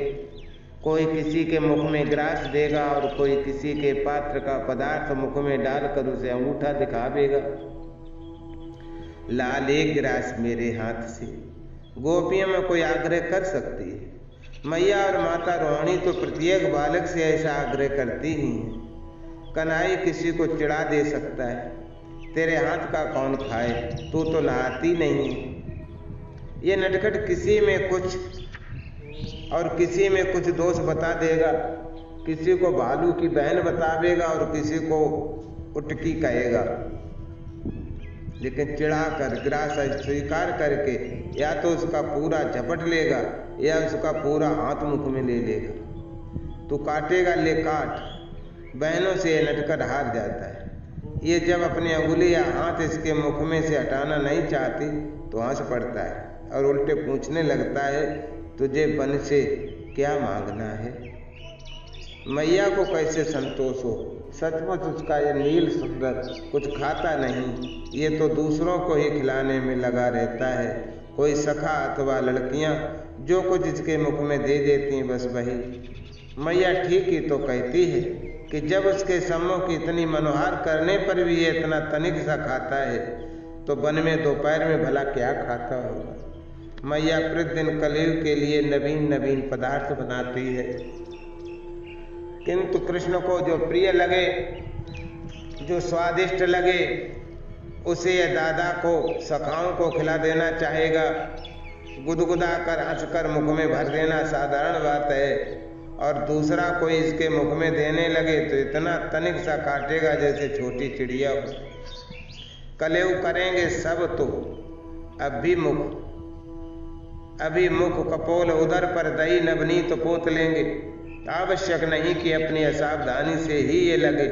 कोई किसी के मुख में ग्रास देगा और कोई किसी के पात्र का पदार्थ मुख में डालकर उसे अंगूठा दिखावेगा। लाल एक ग्रास मेरे हाथ से, गोपियों में कोई आग्रह कर सकती है। मैया और माता रोहिणी तो प्रत्येक बालक से ऐसा आग्रह करती ही है। कन्हई किसी को चिढ़ा दे सकता है, तेरे हाथ का कौन खाए, तू तो नहाती नहीं है। ये नटखट किसी में कुछ और किसी में कुछ दोष बता देगा, किसी को भालू की बहन बतावेगा और किसी को उटकी कहेगा। लेकिन चिढ़ाकर ग्रास स्वीकार करके या तो उसका पूरा झपट लेगा या उसका पूरा हाथ मुख में ले लेगा। तू काटेगा, ले काट। बहनों से नटखट हार जाता है। ये जब अपनी अंगुली या हाथ इसके मुख में से हटाना नहीं चाहती तो हंस पड़ता है और उल्टे पूछने लगता है, तुझे बन से क्या मांगना है? मैया को कैसे संतोष हो? सचमुच उसका ये नील सुंदर कुछ खाता नहीं, ये तो दूसरों को ही खिलाने में लगा रहता है। कोई सखा अथवा लड़कियां जो कुछ इसके मुख में दे देती हैं, बस वही। मैया ठीक ही तो कहती है कि जब उसके सम्मुख इतनी मनोहार करने पर भी ये इतना तनिक सा खाता है, तो वन में दोपहर में भला क्या खाता होगा। मैया प्रतिदिन कलेव के लिए नवीन नवीन पदार्थ बनाती है, किंतु कृष्ण को जो प्रिय लगे, जो स्वादिष्ट लगे, उसे यह दादा को, सखाओं को खिला देना चाहेगा। गुदगुदा कर हंसकर मुख में भर देना साधारण बात है, और दूसरा कोई इसके मुख में देने लगे तो इतना तनिक सा काटेगा जैसे छोटी चिड़िया हो। कलेव करेंगे सब तो अभिमुख कपोल उदर पर दही नवनीत पोत लेंगे। आवश्यक नहीं कि अपनी असावधानी से ही ये लगे।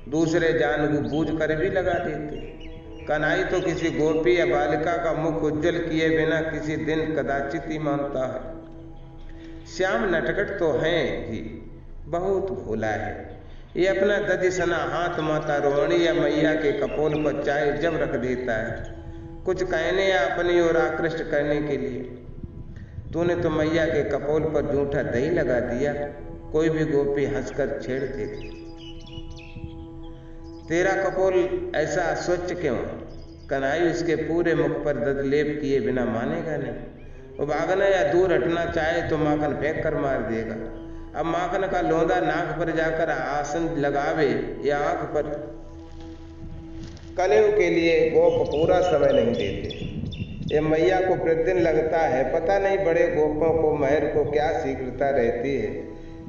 दूसरे जानबूझ कर भी लगा देते। कन्हई तो किसी गोपी या बालिका का मुख उज्जवल किए बिना किसी दिन कदाचित ही मानता है। श्याम नटखट तो है ही, बहुत भोला है। ये अपना दधिसना हाथ माता रोहिणी या मैया के कपोल पर चाय जब रख देता है, कुछ कहने या अपनी ओर आकृष्ट करने के लिए। तूने तो मैया के कपोल पर जूठा दही लगा दिया, कोई भी गोपी हंसकर छेड़ देती। तेरा कपोल ऐसा अस्वच्छ क्यों? कन्हई उसके पूरे मुख पर दधलेप किए बिना मानेगा नहीं। वो भागना या दूर हटना चाहे तो माखन फेंक कर मार देगा। अब माखन का लोंदा नाक पर जाकर आसन लगावे या आंख पर। कलयुग के लिए गोप पूरा समय नहीं देते। ये मैया को प्रतिदिन लगता है, पता नहीं बड़े गोपों को महर को क्या शीघ्रता रहती है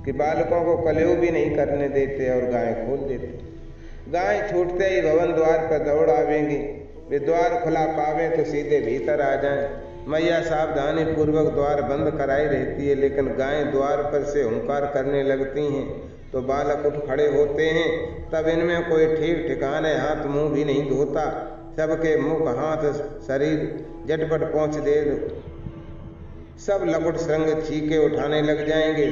कि बालकों को कलयुग भी नहीं करने देते और गाय खोल देते। गाय छूटते ही भवन द्वार पर दौड़ आवेंगी। वे द्वार खुला पावे तो सीधे भीतर आ जाएं। मैया सावधानी पूर्वक द्वार बंद कराई रहती है, लेकिन गायें द्वार पर से हुंकार करने लगती हैं तो बालक उठ खड़े होते हैं। तब इनमें कोई ठीक ठिकाने हाथ मुंह भी नहीं धोता। सबके मुख हाथ शरीर झटपट पहुँच दे दो। सब लकुट श्रृंग चीखे उठाने लग जाएंगे।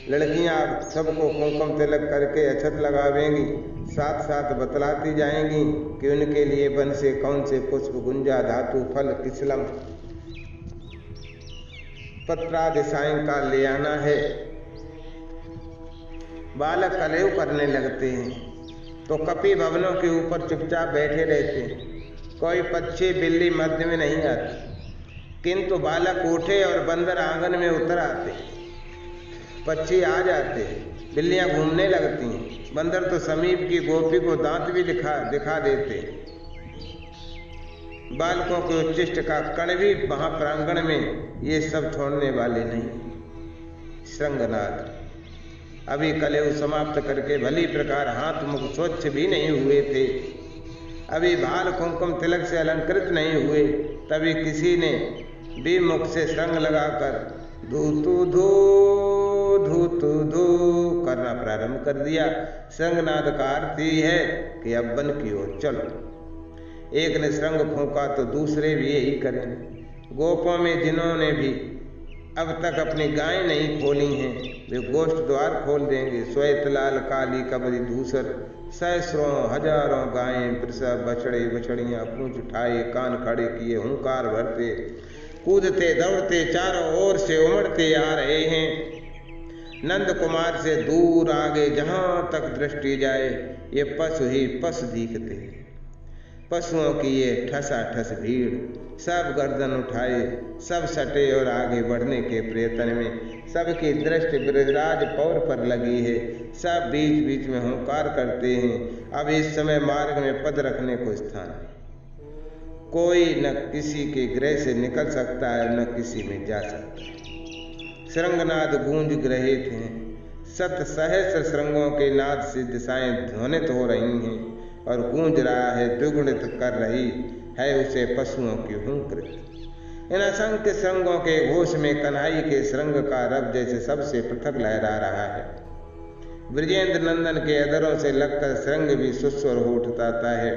लड़कियां सबको कुमकुम तिलक करके अक्षत लगावेंगी, साथ साथ बतलाती जाएंगी कि उनके लिए वन से कौन से पुष्प, गुंजा, धातु, फल, किसलम, पत्रादि सायंकाल ले आना है। बालक कलयुग करने लगते हैं तो कपि भवनों के ऊपर चुपचाप बैठे रहते। कोई पक्षी बिल्ली मध्य में नहीं आती, किंतु बालक उठे और बंदर आंगन में उतर आते। पक्षी आ जाते, बिल्लियां घूमने लगती, बंदर तो समीप की गोपी को दांत भी दिखा देते। बालकों के उच्चिष्ट का कण भी वहां प्रांगण में ये सब छोड़ने वाले नहीं। श्रृंगनाथ अभी कलयुग समाप्त करके भली प्रकार हाथ मुख स्वच्छ भी नहीं हुए थे। अभी भाल कुमकुम तिलक से अलंकृत नहीं हुए, तभी किसी ने भी मुख से श्रृंग लगाकर धूतु धू धूतु धू करना प्रारंभ कर दिया। श्रृंगनाद का अर्थ ही है कि अब वन की ओर चलो। एक ने श्रृंग फूंका तो दूसरे भी यही करेंगे। गोपों में जिन्होंने भी अब तक अपनी गायें नहीं खोली हैं, वे गोष्ठ द्वार खोल देंगे। श्वेत लाल काली कबरी धूसर सहस्रों हजारों गायें प्रसव बछड़े बछड़ियां पूंछ उठाए कान खड़े किए हुंकार भरते कूदते दौड़ते चारों ओर से उमड़ते आ रहे हैं। नंद कुमार से दूर आगे जहां तक दृष्टि जाए ये पशु ही पशु दिखते। पशुओं की ये ठसाठस भीड़, सब गर्दन उठाए, सब सटे और आगे बढ़ने के प्रयत्न में। सबकी दृष्टि ब्रजराज पौर पर लगी है। सब बीच बीच में हुंकार करते हैं। अब इस समय मार्ग में पद रखने को स्थान है। कोई न किसी के गृह से निकल सकता है, न किसी में जा सकता है। श्रृंगनाद गूंज ग्रहित हैं। सत सहस्र श्रृंगों के नाद से दिशाएं ध्वनित हो रही हैं और गूंज रहा है, द्विगुणित कर रही है उसे पशुओं की हुंकृत। इन असंख्य श्रृंगों के घोष में कन्हई के श्रृंग का रब जैसे सबसे पृथक लहरा रहा है। ब्रजेंद्र नंदन के अधरों से लगकर श्रृंग भी सुस्वर हो उठता है।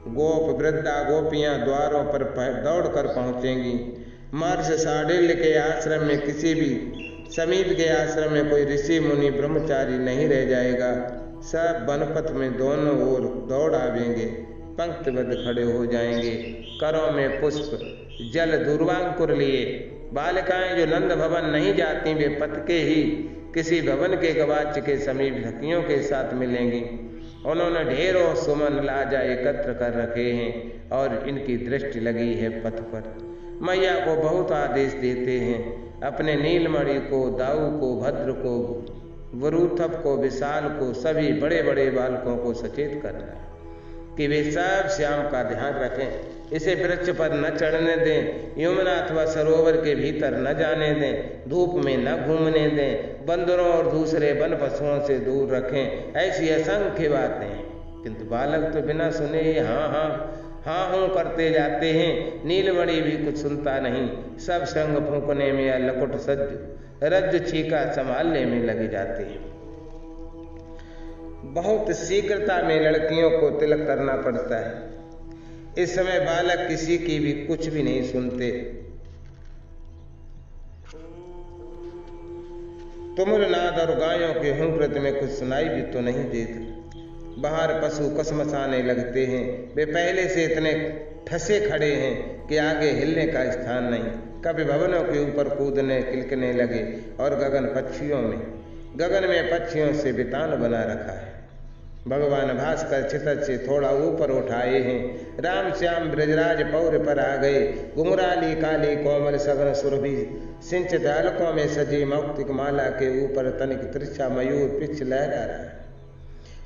गोप वृद्धा गोपियां द्वारों पर दौड़ कर पहुंचेंगी। महर्षि शांडिल्य के आश्रम में किसी भी समीप के आश्रम में कोई ऋषि मुनि ब्रह्मचारी नहीं रह जाएगा। सब वनपथ में दोनों ओर दौड़ आवेंगे, पंक्तिबद्ध खड़े हो जाएंगे, करों में पुष्प जल दुर्वांकुर लिए। बालिकाएं जो नंद भवन नहीं जाती, वे पथ के ही किसी भवन के गवाच के समीप सखियों के साथ मिलेंगी। उन्होंने ढेरों सुमन लाजा एकत्र कर रखे हैं और इनकी दृष्टि लगी है पथ पर। मैया को बहुत आदेश देते हैं, अपने नीलमणि को, दाऊ को, भद्र को, वरुथप को, विशाल को, सभी बड़े बड़े बालकों को सचेत करना कि वे सब श्याम का ध्यान रखें। इसे वृक्ष पर न चढ़ने दें, यमुना अथवा सरोवर के भीतर न जाने दें, धूप में न घूमने दें, बंदरों और दूसरे वन पशुओं से दूर रखें। ऐसी असंख्य बातें, किंतु बालक तो बिना सुने ही हाँ हूँ करते जाते हैं। नीलमणि भी कुछ सुनता नहीं, सब श्रृंग फूंकने में या लकुट सज्ज रज्जु छीका संभालने में लगे जाते हैं। बहुत शीघ्रता में लड़कियों को तिलक करना पड़ता है। इस समय बालक किसी की भी कुछ भी नहीं सुनते। तुमुल नाद और गायों के हुंकृत में कुछ सुनाई भी तो नहीं देता। बाहर पशु कसमसाने लगते हैं। वे पहले से इतने ठसे खड़े हैं कि आगे हिलने का स्थान नहीं। कभी भवनों के ऊपर कूदने किलकने लगे और गगन में पक्षियों से बितान बना रखा है। भगवान भास्कर छितर से थोड़ा ऊपर उठाए हैं। राम श्याम ब्रजराज पौर पर आ गए। घुंघराली काली कोमल सघन सुरभि सिंचित अलकों में सजी मौक्तिक माला के ऊपर तनिक तिरछा मयूर पिछ लहरा रहा है।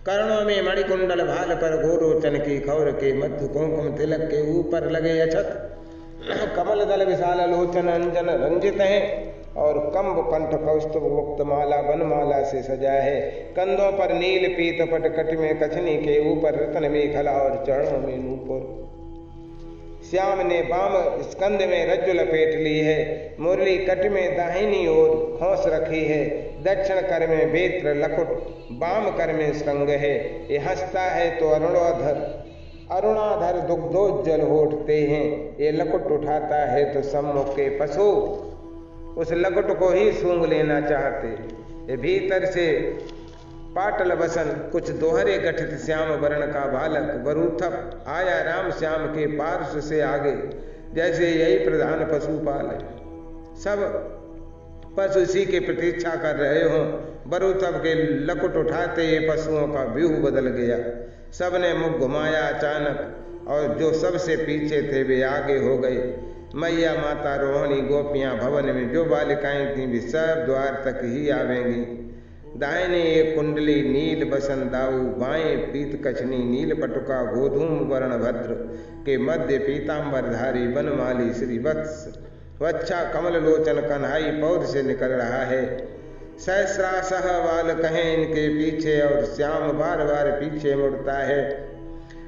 कर्णों में मणिकुंडल भाल पर गोरोचन की खौर के मध्य कुंकुम तिलक के ऊपर लगे अछत कमल दल विशाल लोचन अंजन रंजित है और कंब कंठ कौस्तुभ मुक्त माला बनमाला से सजा है। कंधों पर नील पीत पटकट में कछनी के ऊपर रतन में खला और चरणों में नूपुर। श्याम ने बाम स्कंद में रज्जु लपेट ली है। मुरली कट में दाहिनी ओर खोस रखी है। दक्षिण कर में बेत्र लकुट बाम कर में श्रृंग है। ये हंसता है तो अरुणाधर दुग्धोज्जल होठते हैं। ये लकुट उठाता है तो सम्मुख के पशु उस लकुट को ही सूंघ लेना चाहते। ये भीतर से पाटल वसन कुछ दोहरे गठित श्याम वर्ण का बालक बरूथप आया राम श्याम के पार्श्व से आगे, जैसे यही प्रधान पशुपाल है। सब पशु इसी की प्रतीक्षा कर रहे हों। बरूथप के लकुट उठाते ही पशुओं का व्यूह बदल गया। सबने मुख घुमाया अचानक और जो सबसे पीछे थे वे आगे हो गए। मैया माता रोहिणी गोपियां भवन में जो बालिकाएं थीं वे सब द्वार तक ही आवेंगी। दाहिने एक कुंडली नील बसन दाऊ, बाएं पीत कछनी नील पटुका गोधूम वर्ण भद्र के मध्य पीताम्बरधारी बनमाली श्री वत्स वच्छा कमल लोचन कन्हाई पौध से निकल रहा है। सहस्रासह वाल कहें इनके पीछे और श्याम बार बार पीछे मुड़ता है।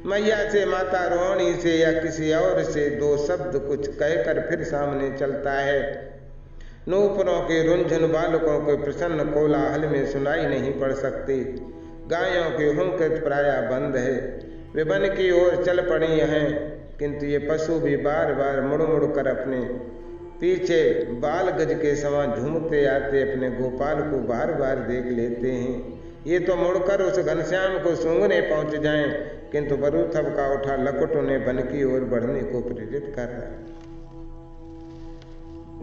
मैया से माता रोहिणी से या किसी और से दो शब्द कुछ कहकर फिर सामने चलता है। नूपुरों के रुंझन बालकों के प्रसन्न कोलाहल में सुनाई नहीं पड़ सकती। गायों के हुंकृत प्राय बंद है। वे वन की ओर चल पड़ी हैं, किंतु ये पशु भी बार बार मुड़ मुड़ कर अपने पीछे बाल गज के समान झूमते आते अपने गोपाल को बार बार देख लेते हैं। ये तो मुड़कर उस घनश्याम को सूंघने पहुंच जाएं, किंतु बरूथप का उठा लकुट उन्हें वन की ओर बढ़ने को प्रेरित कर रहा है।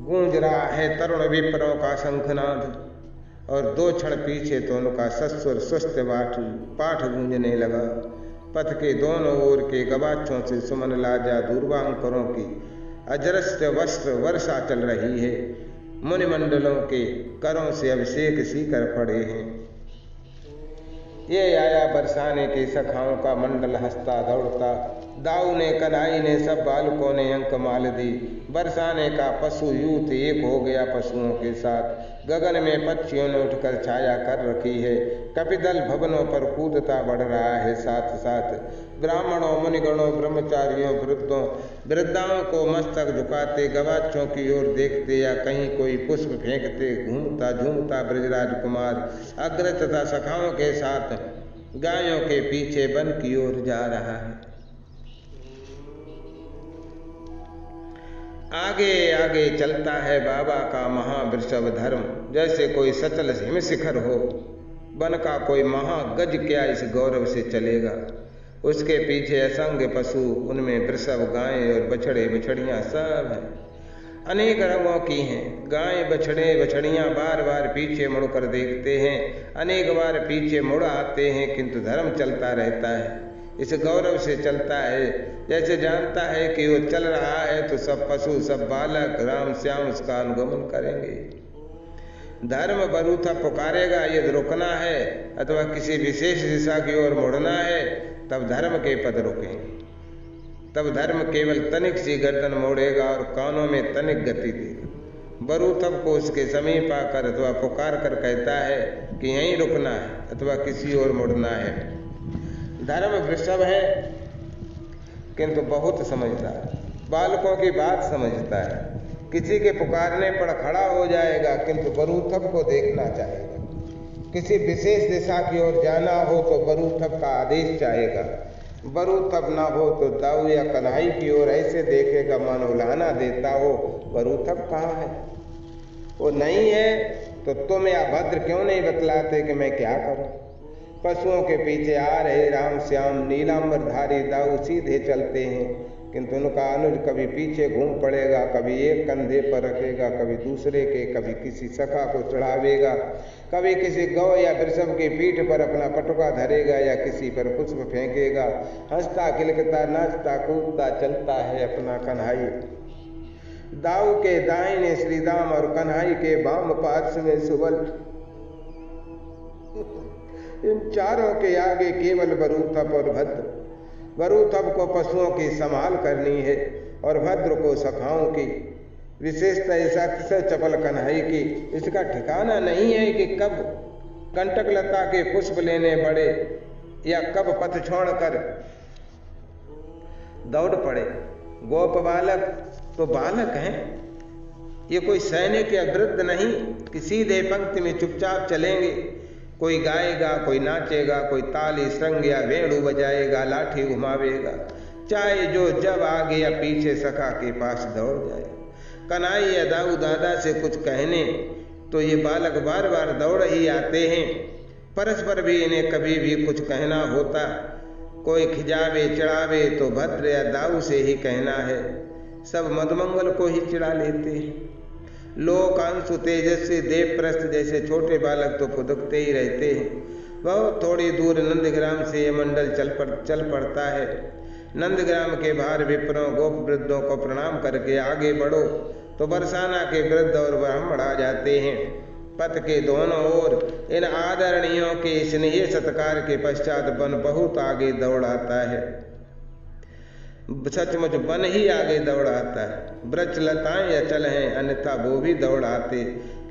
गूंज रहा है तरुण विप्रों का शंखनाद और दो क्षण पीछे तो उनका सस्वर स्वस्थ पाठ गूंजने लगा। पथ के दोनों ओर के गवाक्षों से सुमन लाजा दूर्वांकरों की अजरस्त वस्त्र वर्षा चल रही है। मुनिमंडलों के करों से अभिषेक सीकर पड़े हैं। ये आया बरसाने के सखाओं का मंडल हंसता दौड़ता। दाऊ ने कन्हाई ने सब बालकों ने अंक माल दी। बरसाने का पशु यूथ एक हो गया पशुओं के साथ। गगन में पक्षियों ने उठकर छाया कर रखी है। कपिदल भवनों पर कूदता बढ़ रहा है। साथ साथ ब्राह्मणों मुनिगणों ब्रह्मचारियों वृद्धाओं को मस्तक झुकाते गवाक्षों की ओर देखते या कहीं कोई पुष्प फेंकते घूमता झूमता ब्रजराज कुमार अग्र तथा सखाओं के साथ गायों के पीछे वन की ओर जा रहा है। आगे आगे चलता है बाबा का महावृषभ धर्म, जैसे कोई सचल हिमशिखर हो। वन का कोई महागज क्या इस गौरव से चलेगा। उसके पीछे असंख्य पशु, उनमें वृषभ गायें और बछड़े बछड़ियां सब हैं। अनेक रंगों की हैं। गायें बछड़े बछड़ियां बार बार पीछे मुड़कर देखते हैं, अनेक बार पीछे मुड़ आते हैं, किंतु धर्म चलता रहता है। इस गौरव से चलता है जैसे जानता है कि वो चल रहा है तो सब पशु सब बालक राम श्याम उसका अनुगमन करेंगे। धर्म बरूथा पुकारेगा यदि रुकना है अथवा किसी विशेष दिशा की ओर मुड़ना है, तब धर्म के पद रुकेंगे। तब धर्म केवल तनिक सी गर्दन मोड़ेगा और कानों में तनिक गति देगा। बरूथब को उसके समीप आकर अथवा पुकार कर कहता है कि यहीं रुकना है अथवा किसी ओर मुड़ना है। धर्म वृषभ है किंतु बहुत समझता है, बालकों की बात समझता है। किसी के पुकारने पर खड़ा हो जाएगा किंतु बरूथब को देखना चाहेगा। किसी विशेष दिशा की ओर जाना हो तो बरूथब का आदेश चाहेगा, बरूथब ना हो तो दाऊ या कन्हई की ओर ऐसे देखेगा मानो लाना देता हो। बरूथब कहाँ है? वो नहीं है तो तुम या भद्र क्यों नहीं बतलाते कि मैं क्या करूं? पशुओं के पीछे आ रहे राम श्याम नीलांबरधारी दाऊ सीधे चलते हैं, किंतु उनका अनुज कभी पीछे घूम पड़ेगा, कभी एक कंधे पर रखेगा, कभी दूसरे के, कभी किसी सखा को चढ़ावेगा, कभी किसी गौ या वृषभ की पीठ पर अपना पटुका धरेगा या किसी पर पुष्प फेंकेगा। हंसता खिलखता नाचता कूदता चलता है अपना कन्हई। दाऊ के दाहिने श्रीराम और कन्हई के वाम पार्श्व में सुबल, इन चारों के आगे केवल बरूथब और भद्र। बरूथब को पशुओं की संभाल करनी है और भद्र को सखाओं की, विशेषतः इस अक्सर चपल कन्हई की। इसका ठिकाना नहीं है कि कब कंटकलता के पुष्प लेने बढ़े या कब पथ छोड़कर दौड़ पड़े। गोप बालक तो बालक हैं, ये कोई सैनिक या वृद्ध नहीं कि सीधे पंक्ति में चुपचाप चलेंगे। कोई गाएगा, कोई नाचेगा, कोई ताली श्रृंग या वेणु बजाएगा, लाठी घुमावेगा, चाहे जो जब आगे या पीछे सखा के पास दौड़ जाए। कन्हई या दाऊ दादा से कुछ कहने तो ये बालक बार बार दौड़ ही आते हैं। परस्पर भी इन्हें कभी भी कुछ कहना होता, कोई खिजावे चिढ़ावे तो भद्र या दाऊ से ही कहना है। सब मधुमंगल को ही चिढ़ा लेते हैं। लोकांशु तेजस्वी देवप्रस्थ जैसे छोटे बालक तो फुदकते ही रहते हैं। बहुत थोड़ी दूर नंदग्राम से ये मंडल चल पड़ता है। नंदग्राम के बाहर विप्रों गोप वृद्धों को प्रणाम करके आगे बढ़ो तो बरसाना के वृद्ध और ब्राह्मण आ जाते हैं। पथ के दोनों ओर इन आदरणीयों के स्नेह सत्कार के पश्चात वन बहुत आगे दौड़ आता है। सचमुच वन ही आगे दौड़ आता है। वृक्ष लताएं अचल हैं, अन्यथा वो भी दौड़ आते,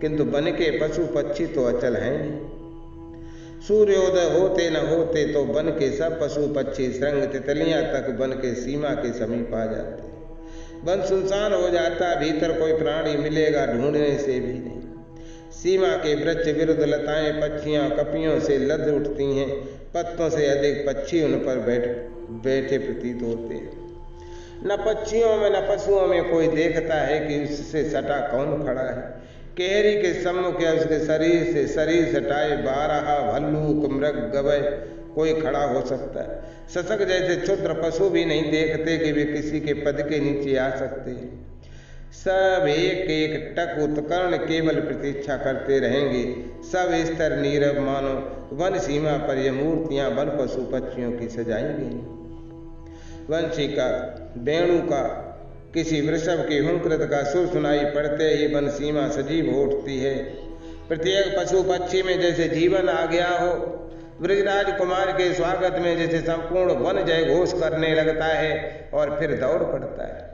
किंतु वन के पशु पक्षी तो अचल हैं नहीं। सूर्योदय होते न होते तो वन के सब पशु पक्षी श्रृंग तितलियां तक वन के सीमा के समीप आ जाते। वन सुनसान हो जाता, भीतर कोई प्राणी मिलेगा ढूंढने से भी नहीं। सीमा के वृक्ष विरुद्ध लताएं पक्षियां कपियों से लद उठती हैं। पत्तों से अधिक पक्षी उन पर बैठे प्रतीत होते हैं। न पक्षियों में न पशुओं में कोई देखता है कि उससे सटा कौन खड़ा है। केहरी के सम्मुख या उसके शरीर से शरीर सटाए बारहा भल्लूक मृग गवय कोई खड़ा हो सकता है। शशक जैसे क्षुद्र पशु भी नहीं देखते कि वे किसी के पद के नीचे आ सकते हैं। सब एक एक टक उत्कर्ण केवल प्रतीक्षा करते रहेंगे। सब स्तर नीरव मानो वन सीमा पर ये मूर्तियां वन पशु पक्षियों की सजाई गई। वंशी का, वेणु का, किसी वृषभ की हुंकृत का सुर सुनाई पड़ते ही वन सीमा सजीव हो उठती है। प्रत्येक पशु पक्षी में जैसे जीवन आ गया हो। ब्रजराज कुमार के स्वागत में जैसे संपूर्ण वन जय घोष करने लगता है और फिर दौड़ पड़ता है।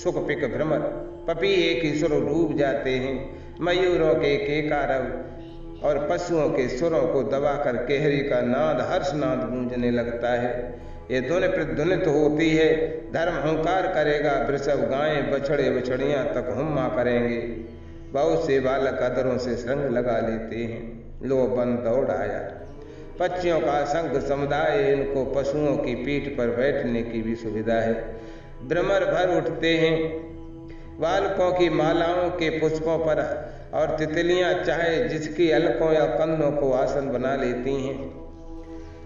सुख पिक भ्रमर पपीहे की सुर डूब जाते हैं। मयूरों के केकारव और पशुओं के सुरों को दबाकर केहरी का नाद हर्षनाद गूंजने लगता है। ये ध्वनि प्रतिध्वनित होती है। धर्म हुंकार करेगा, वृषभ गायें बछड़े बछड़ियां तक हुम्मा करेंगे। बहुत से बालक अधरों से श्रृंग लगा लेते हैं। लो वन दौड़ आया। पक्षियों का संघ समुदाय, इनको पशुओं की पीठ पर बैठने की भी सुविधा है। भ्रमर भर उठते हैं। बालकों की मालाओं के पुष्पों पर और तितलियां चाहे जिसकी अलकों या कन्नों को आसन बना लेती हैं।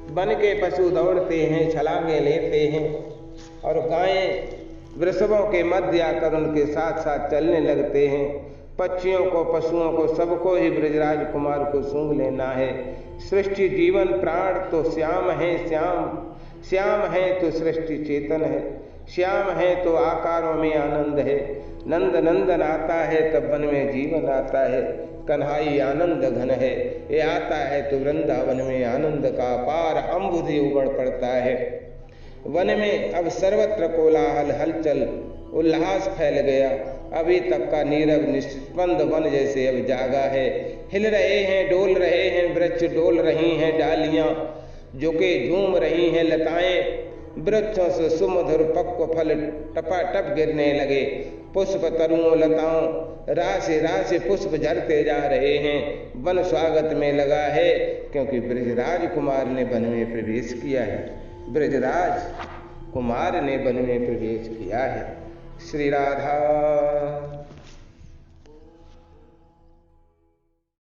वन के पशु दौड़ते हैं, छलांगे लेते हैं और गायें वृषभों के मध्य आकर उनके साथ साथ चलने लगते हैं। पक्षियों को, पशुओं को, सबको ही ब्रजराज कुमार को सूंघ लेना है। सृष्टि जीवन प्राण तो श्याम है, श्याम है तो सृष्टि चेतन है। श्याम है तो आकारों में आनंद है। नंद नंदन आता है तब वन में जीवन आता है। कन्हई आनंद घन है, ये आता है तो वृंदावन में आनंद का अपार अम्बुधि उबड़ पड़ता है। वन में अब सर्वत्र कोलाहल, हलचल, उल्लास फैल गया। अभी तक का नीरव निस्पंद वन जैसे अब जागा है। हिल रहे हैं, डोल रहे हैं वृक्ष, डोल रही हैं डालियां, झुके झूम रही हैं लताएं। वृक्षों से सुमधुर पक्व फल टपाटप गिरने लगे। पुष्प तरुओं लताओं राशि राशि पुष्प झरते जा रहे हैं। वन स्वागत में लगा है, क्योंकि ब्रजराज कुमार ने वन में प्रवेश किया है। ब्रजराज कुमार ने वन में प्रवेश किया है। श्री राधा